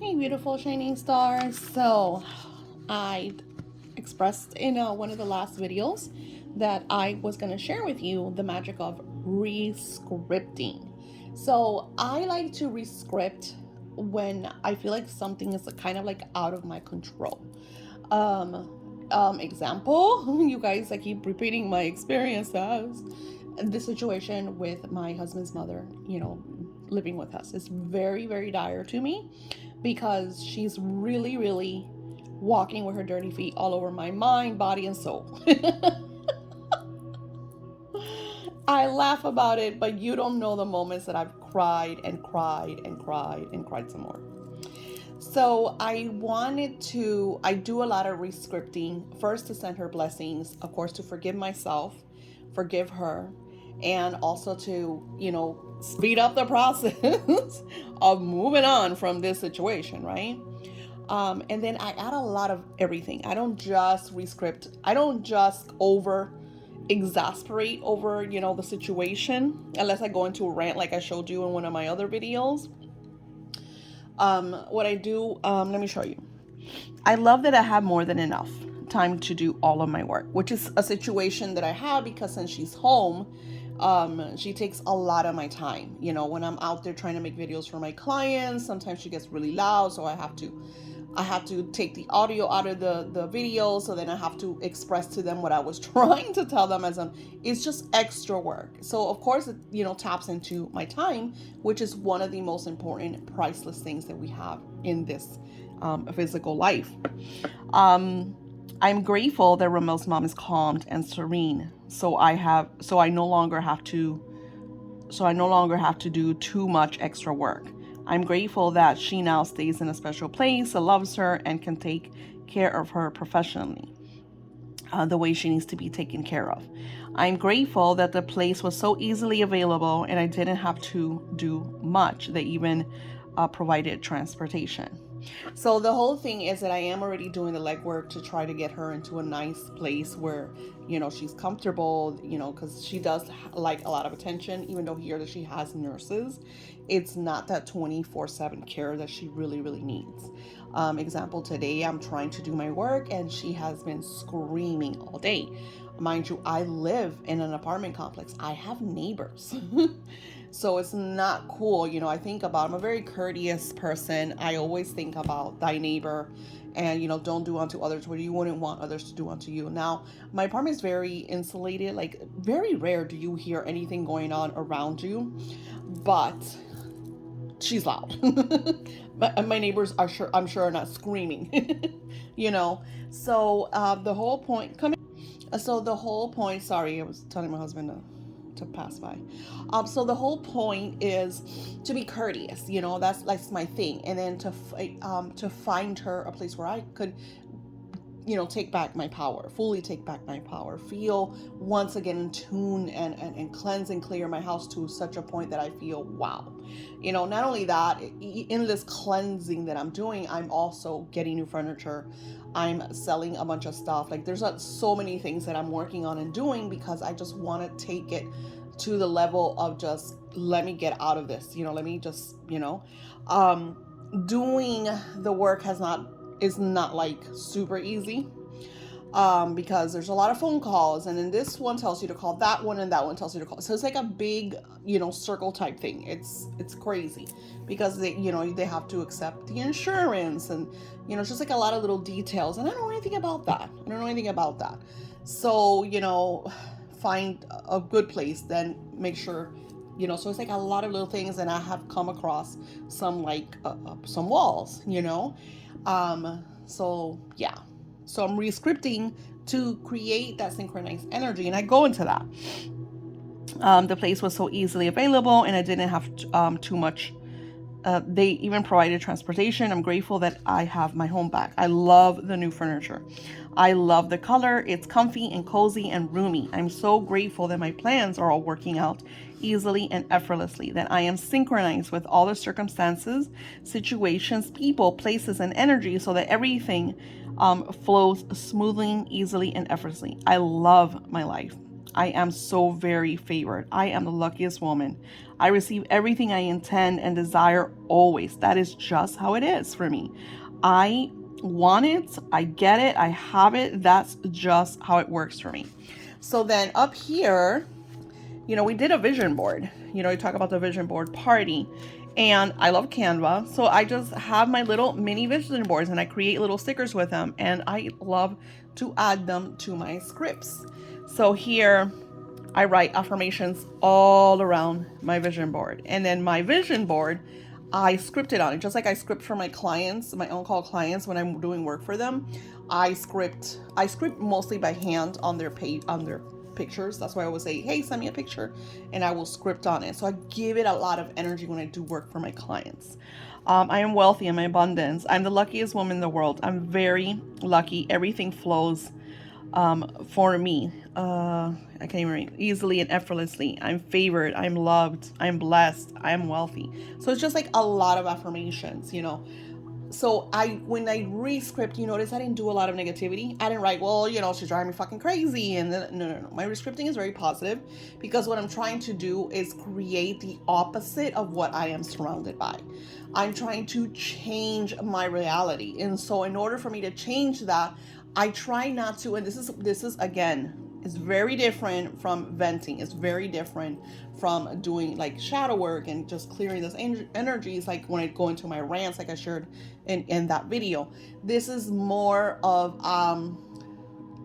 Hey, beautiful shining stars. So, I expressed in one of the last videos that I was going to share with you the magic of rescripting. So, I like to rescript when I feel like something is kind of like out of my control. Example, you guys, I keep repeating my experience as the situation with my husband's mother, living with us is very, very dire to me because she's really, really walking with her dirty feet all over my mind, body, and soul. I laugh about it, but you don't know the moments that I've cried and cried and cried and cried some more. So I do a lot of rescripting. First, to send her blessings, of course, to forgive myself, forgive her, and also to, speed up the process of moving on from this situation, right? And then I add a lot of everything. I don't just rescript, I don't just over exasperate over, the situation, unless I go into a rant like I showed you in one of my other videos. What I do, let me show you. I love that I have more than enough time to do all of my work, which is a situation that I have because since she's home, she takes a lot of my time. When I'm out there trying to make videos for my clients, sometimes she gets really loud, so I have to take the audio out of the video, so then I have to express to them what I was trying to tell them it's just extra work. So of course it taps into my time, which is one of the most important priceless things that we have in this physical life. I'm grateful that Ramel's mom is calmed and serene, so I no longer have to do too much extra work. I'm grateful that she now stays in a special place that loves her and can take care of her professionally, the way she needs to be taken care of. I'm grateful that the place was so easily available and I didn't have to do much. They even provided transportation. So the whole thing is that I am already doing the legwork to try to get her into a nice place where, she's comfortable, because she does like a lot of attention, even though here that she has nurses, it's not that 24/7 care that she really, really needs. Example, today I'm trying to do my work and she has been screaming all day. Mind you, I live in an apartment complex. I have neighbors. So it's not cool. I think about, I'm a very courteous person. I always think about thy neighbor and, don't do unto others what you wouldn't want others to do unto you. Now, my apartment is very insulated. Like, very rare do you hear anything going on around you, but she's loud. My neighbors I'm sure are not screaming, you know. So the whole point, come in. So the whole point, sorry, I was telling my husband to pass by. So the whole point is to be courteous. That's my thing, and then to find her a place where I could, take back my power, fully take back my power, feel once again in tune and cleanse and clear my house to such a point that I feel, wow. Not only that, in this cleansing that I'm doing, I'm also getting new furniture. I'm selling a bunch of stuff. Like, there's so many things that I'm working on and doing because I just want to take it to the level of just, let me get out of this, let me just, doing the work is not like super easy, because there's a lot of phone calls, and then this one tells you to call that one and that one tells you to call, so it's like a big circle type thing. It's crazy because they have to accept the insurance, and it's just like a lot of little details, and I don't know anything about that. So find a good place, then make sure, so it's like a lot of little things, and I have come across some like some walls, so yeah. So I'm rescripting to create that synchronized energy, and I go into that. The place was so easily available, and I didn't have too much. They even provided transportation. I'm grateful that I have my home back. I love the new furniture. I love the color. It's comfy and cozy and roomy. I'm so grateful that my plans are all working out easily and effortlessly, that I am synchronized with all the circumstances, situations, people, places, and energy so that everything flows smoothly, easily, and effortlessly. I love my life. I am so very favored. I am the luckiest woman. I receive everything I intend and desire always. That is just how it is for me. I want it. I get it. I have it. That's just how it works for me. So then up here, we did a vision board. We talk about the vision board party. And I love Canva. So I just have my little mini vision boards and I create little stickers with them. And I love to add them to my scripts. So here I write affirmations all around my vision board. And then my vision board, I script it on it. Just like I script for my clients, my on-call clients when I'm doing work for them. I script mostly by hand on their page, on their pictures. That's why I always say, hey, send me a picture, and I will script on it. So I give it a lot of energy when I do work for my clients. I am wealthy in my abundance. I'm the luckiest woman in the world. I'm very lucky. Everything flows for me. I can't even read. Easily and effortlessly. I'm favored. I'm loved. I'm blessed. I'm wealthy. So it's just like a lot of affirmations, So when I re-script, you notice I didn't do a lot of negativity. I didn't write, well, she's driving me fucking crazy. And then, no. My re-scripting is very positive because what I'm trying to do is create the opposite of what I am surrounded by. I'm trying to change my reality. And so in order for me to change that, I try not to, and this is again, it's very different from venting. It's very different from doing like shadow work and just clearing those energies, like when I go into my rants, like I shared in that video. This is more of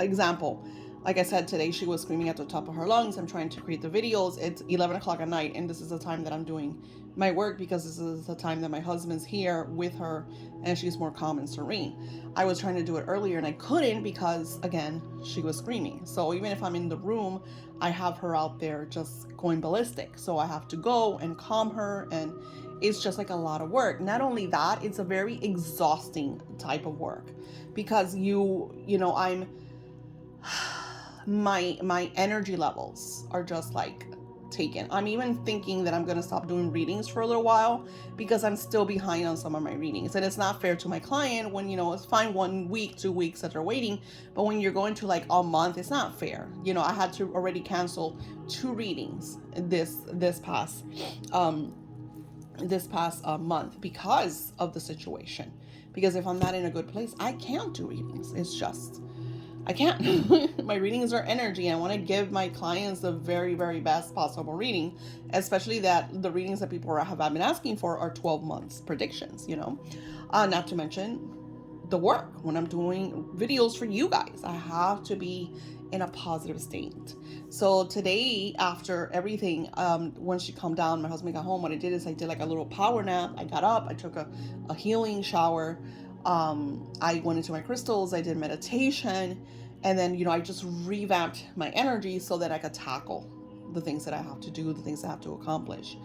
example. Like I said, today she was screaming at the top of her lungs. I'm trying to create the videos. It's 11 o'clock at night, and this is the time that I'm doing my work because this is the time that my husband's here with her and she's more calm and serene. I was trying to do it earlier and I couldn't because, again, she was screaming. So even if I'm in the room, I have her out there just going ballistic. So I have to go and calm her, and it's just like a lot of work. Not only that, it's a very exhausting type of work because I'm my energy levels are just like taken. I'm even thinking that I'm going to stop doing readings for a little while because I'm still behind on some of my readings, and it's not fair to my client when it's fine 1 week, 2 weeks that they're waiting, but when you're going to like a month, it's not fair. I had to already cancel 2 readings this past month because of the situation, because if I'm not in a good place, I can't do readings. It's just I can't. My readings are energy. I want to give my clients the very, very best possible reading, especially that the readings that people have been asking for are 12 months predictions, not to mention the work. When I'm doing videos for you guys, I have to be in a positive state. So today, after everything, when she calmed down, my husband got home, what I did is I did like a little power nap. I got up, I took a healing shower. I went into my crystals, I did meditation, and then, I just revamped my energy so that I could tackle the things that I have to do, the things I have to accomplish,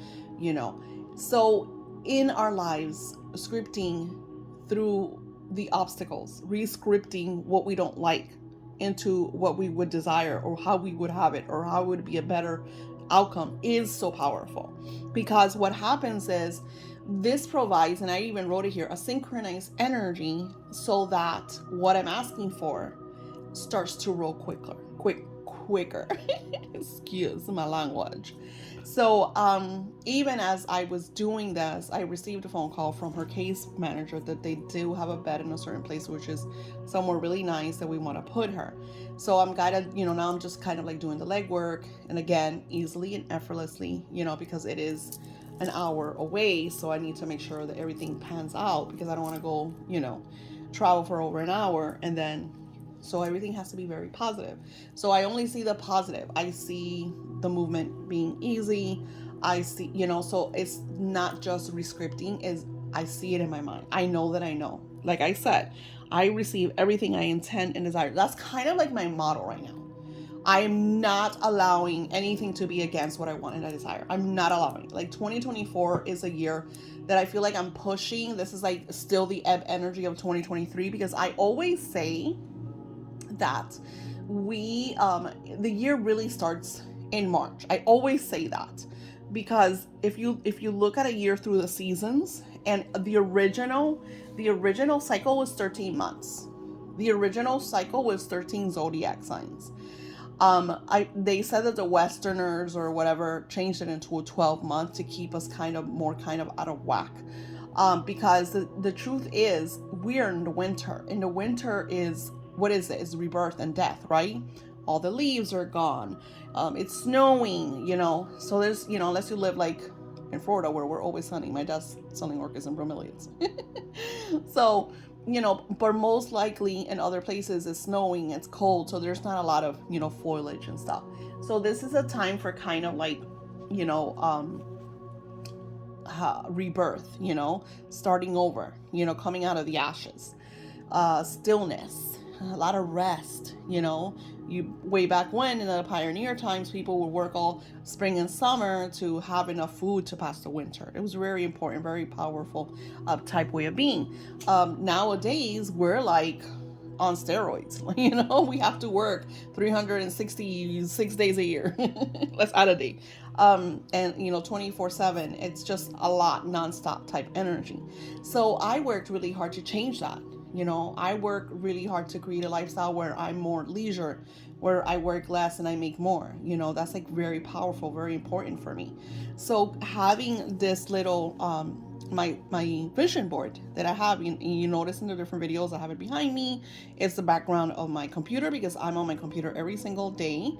So in our lives, scripting through the obstacles, re-scripting what we don't like into what we would desire or how we would have it or how it would be a better outcome is so powerful, because what happens is this provides, and I even wrote it here, a synchronized energy so that what I'm asking for starts to roll quicker. Excuse my language. So even as I was doing this, I received a phone call from her case manager that they do have a bed in a certain place, which is somewhere really nice that we want to put her. So I'm guided, now I'm just kind of like doing the legwork, and again, easily and effortlessly, because it is an hour away. So I need to make sure that everything pans out, because I don't want to go, travel for over an hour and then, so everything has to be very positive. So I only see the positive. I see the movement being easy. I see, so it's not just re-scripting, I see it in my mind. I know that I know. Like I said, I receive everything I intend and desire. That's kind of like my motto right now. I'm not allowing anything to be against what I want and I desire. I'm not allowing. Like 2024 is a year that I feel like I'm pushing. This is like still the ebb energy of 2023, because I always say that the year really starts in March. I always say that because if you look at a year through the seasons, and the original cycle was 13 months. The original cycle was 13 zodiac signs. They said that the Westerners or whatever changed it into a 12-month to keep us kind of out of whack. Because the truth is, we are in the winter. And the winter is, what is it? It's rebirth and death, right? All the leaves are gone. It's snowing, So there's, unless you live like in Florida where we're always sunny. My dad's selling orchids and bromeliads. So, but most likely in other places it's snowing, it's cold, so there's not a lot of, foliage and stuff. So this is a time for kind of like, you know, rebirth, starting over, coming out of the ashes, stillness, a lot of rest, You way back when in the pioneer times, people would work all spring and summer to have enough food to pass the winter. It was very important, very powerful type way of being. Nowadays, we're like on steroids. We have to work 366 days a year. Let's add a day. And 24/7. It's just a lot, nonstop type energy. So I worked really hard to change that. I work really hard to create a lifestyle where I'm more leisure, where I work less and I make more. That's like very powerful, very important for me. So having this little my vision board that I have, you notice in the different videos, I have it behind me. It's the background of my computer because I'm on my computer every single day.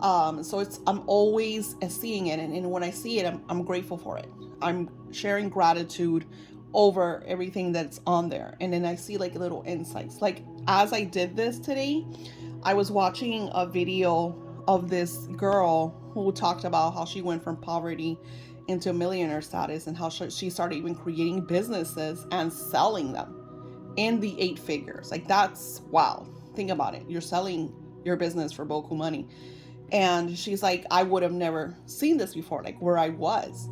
So I'm always seeing it, and when I see it, I'm grateful for it. I'm sharing gratitude over everything that's on there, and then I see like little insights. Like as I did this today, I was watching a video of this girl who talked about how she went from poverty into millionaire status, and how she started even creating businesses and selling them in the 8 figures. Like that's wow. Think about it. You're selling your business for boku money. And she's like, I would have never seen this before, like where I was.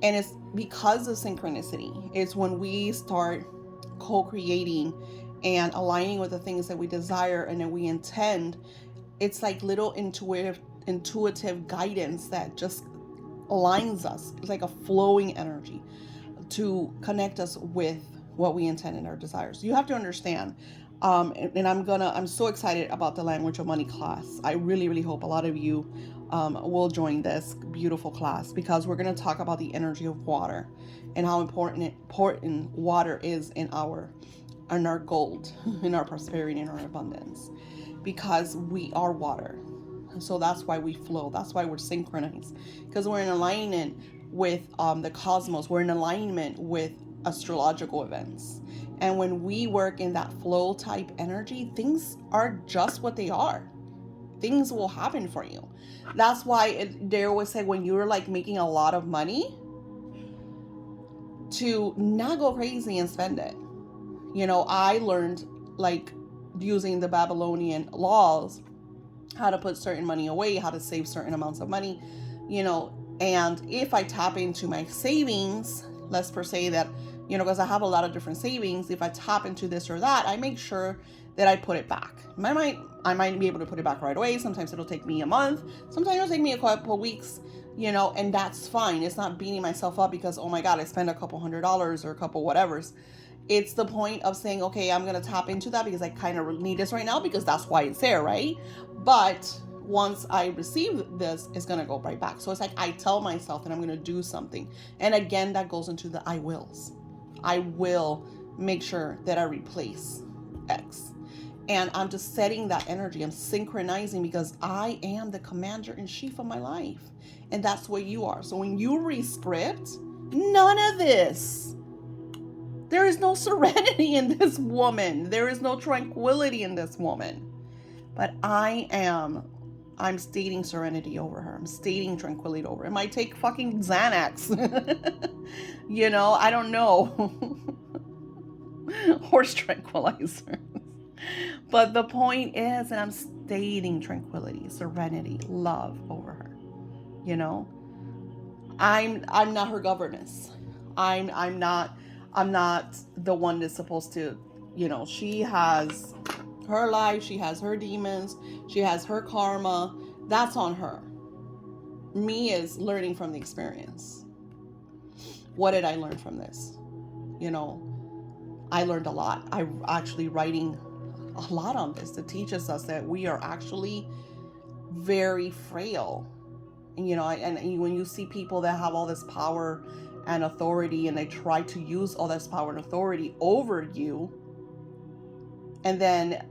And it's because of synchronicity. It's when we start co-creating and aligning with the things that we desire and that we intend. It's like little intuitive guidance that just aligns us. It's like a flowing energy to connect us with what we intend in our desires. You have to understand. And I'm so excited about the language of money class. I really, really hope a lot of you will join this beautiful class, because we're going to talk about the energy of water and how important water is in our gold, in our prosperity, in our abundance, because we are water. So that's why we flow. That's why we're synchronized, because we're in alignment with the cosmos. We're in alignment with astrological events. And when we work in that flow type energy, things are just what they are. Things will happen for you. That's why they always say when you're like making a lot of money, to not go crazy and spend it. I learned like using the Babylonian laws, how to put certain money away, how to save certain amounts of money, and if I tap into my savings, let's per se that, because I have a lot of different savings, if I tap into this or that, I make sure that I put it back. I might be able to put it back right away. Sometimes it'll take me a month. Sometimes it'll take me a couple of weeks, and that's fine. It's not beating myself up because, oh my God, I spent a couple $100s or a couple whatevers. It's the point of saying, okay, I'm going to tap into that because I kind of need this right now, because that's why it's there, right? But once I receive this, it's going to go right back. So it's like I tell myself that I'm going to do something. And again, that goes into the I wills. I will make sure that I replace X. And I'm just setting that energy. I'm synchronizing because I am the commander in chief of my life. And that's what you are. So when you rescript, none of this. There is no serenity in this woman. There is no tranquility in this woman. But I'm stating serenity over her. I'm stating tranquility over her. It might take fucking Xanax. I don't know. Horse tranquilizer. But the point is that I'm stating tranquility, serenity, love over her. I'm not her governess. I'm not the one that's supposed to, she has her life, she has her demons, she has her karma. That's on her. Me is learning from the experience. What did I learn from this? I learned a lot. I'm actually writing a lot on this to teach us that we are actually very frail. And, and when you see people that have all this power and authority, and they try to use all this power and authority over you, and then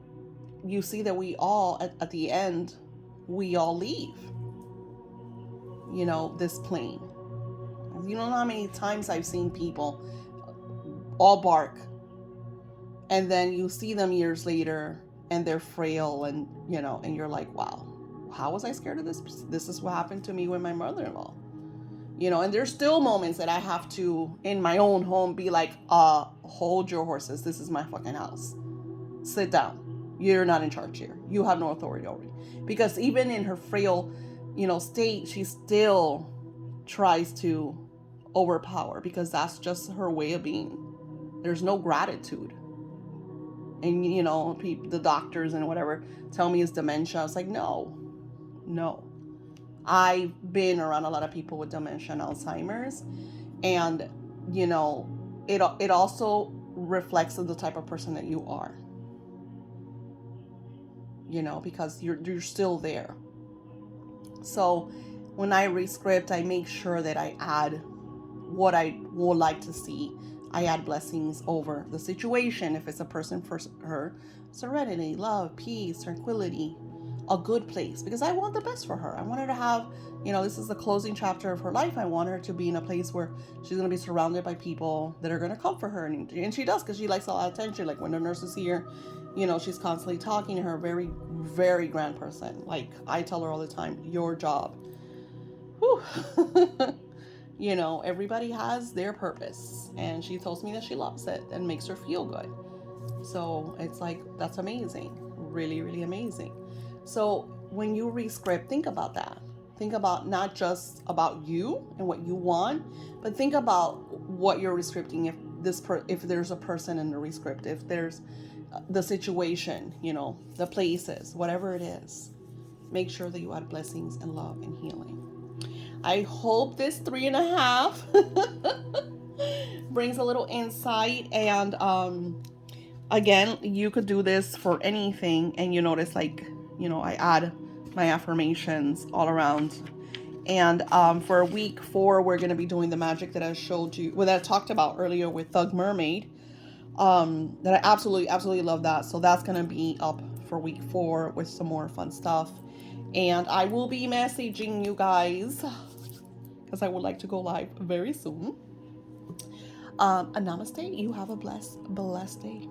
you see that we all, at the end, we all leave, this plane. You don't know how many times I've seen people all bark, and then you see them years later and they're frail, and and you're like, wow, how was I scared of this? This is what happened to me with my mother-in-law. And there's still moments that I have to, in my own home, be like, hold your horses. This is my fucking house. Sit down. You're not in charge here. You have no authority over me. Because even in her frail, state, she still tries to overpower, because that's just her way of being. There's no gratitude. And, the doctors and whatever tell me it's dementia. I was like, no. I've been around a lot of people with dementia and Alzheimer's, and it also reflects the type of person that you are, because you're still there. So when I rescript, I make sure that I add what I would like to see. I add blessings over the situation. If it's a person, for her, serenity, love, peace, tranquility, a good place, because I want the best for her. I want her to have, this is the closing chapter of her life. I want her to be in a place where she's going to be surrounded by people that are going to comfort her. And she does, because she likes a lot of attention. Like when the nurse is here, she's constantly talking to her. Very, very grand person. Like I tell her all the time, your job. Whew. Everybody has their purpose. And she tells me that she loves it and makes her feel good. So it's like, that's amazing. Really, really amazing. So when you rescript, think about that. Think about not just about you and what you want, but think about what you're rescripting. If there's a person in the rescript, if there's the situation, the places, whatever it is, make sure that you add blessings and love and healing. I hope this 3.5 brings a little insight. And again, you could do this for anything, and you notice, like, I add my affirmations all around. And for week 4, we're going to be doing the magic that I showed you, that I talked about earlier with Thug Mermaid. That I absolutely love that. So that's going to be up for week 4 with some more fun stuff. And I will be messaging you guys, because I would like to go live very soon. A namaste. You have a blessed day.